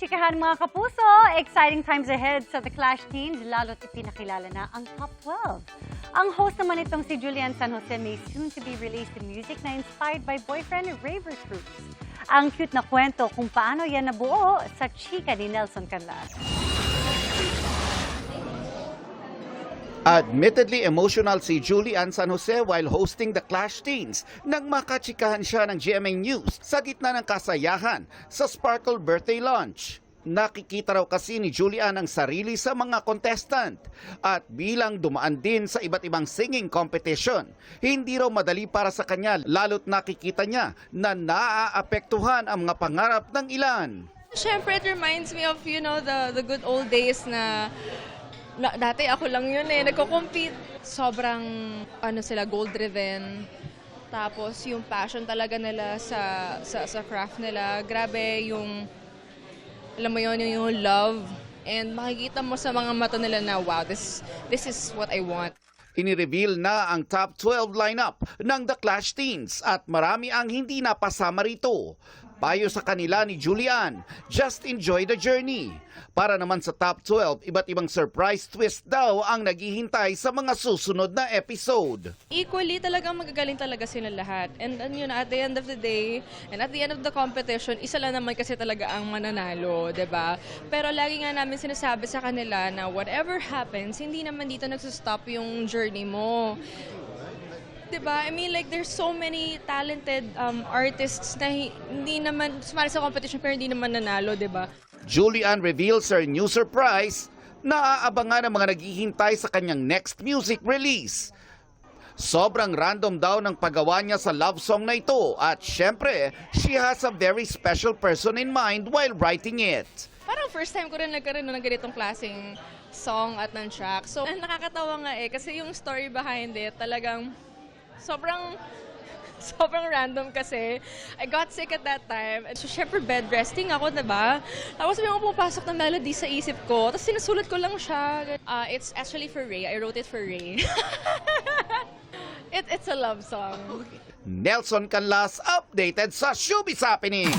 chikahan mga kapuso! Exciting times ahead sa The Clash Teens, lalo't ipinakilala na ang Top 12. Ang host naman itong si Julian San Jose may soon to be released music na inspired by boyfriend Raver Cruz. Ang cute na kwento kung paano yan nabuo sa chika ni Nelson Canlas. Admittedly emotional si Julian San Jose while hosting The Clash Teens nang makachikahan siya ng GMA News sa gitna ng kasayahan sa Sparkle birthday lunch. Nakikita raw kasi ni Julian ang sarili sa mga contestant at bilang dumaan din sa iba't ibang singing competition, hindi raw madali para sa kanya lalo't nakikita niya na naaapektuhan ang mga pangarap ng ilan. Siyempre, it reminds me of, the good old days na dati ako lang yun nagko-compete. Sobrang sila goal-driven. Tapos yung passion talaga nila sa craft nila. Grabe yung, alam mo yun, yung love. And makikita mo sa mga mata nila na, wow, this is what I want. Inireveal na ang top 12 lineup ng The Clash Teens at marami ang hindi napasama rito. Payo sa kanila ni Julian, just enjoy the journey. Para naman sa top 12, iba't ibang surprise twist daw ang naghihintay sa mga susunod na episode. Equally talagang magagaling talaga sila lahat. And at the end of the day, and at the end of the competition, isa lang naman kasi talaga ang mananalo, 'di ba? Pero lagi nga namin sinasabi sa kanila na whatever happens, hindi naman dito nagsusstop yung journey mo. Diba? I mean, like, there's so many talented artists na hindi naman, sumali sa competition pero hindi naman nanalo, diba? Julian reveals her new surprise na aabangan ng mga naghihintay sa kanyang next music release. Sobrang random daw ng paggawa niya sa love song na ito at syempre, she has a very special person in mind while writing it. Parang first time ko rin nagkaroon ng ganitong klaseng song at ng track. So, nakakatawa nga kasi yung story behind it talagang sobrang random kasi. I got sick at that time. So, syempre, bed resting ako, diba? Tapos may pumapasok na melody sa isip ko. Tapos sinusulat ko lang siya. It's actually for Ray. I wrote it for Ray. It's a love song. Nelson Canlas updated sa Showbiz Happenings.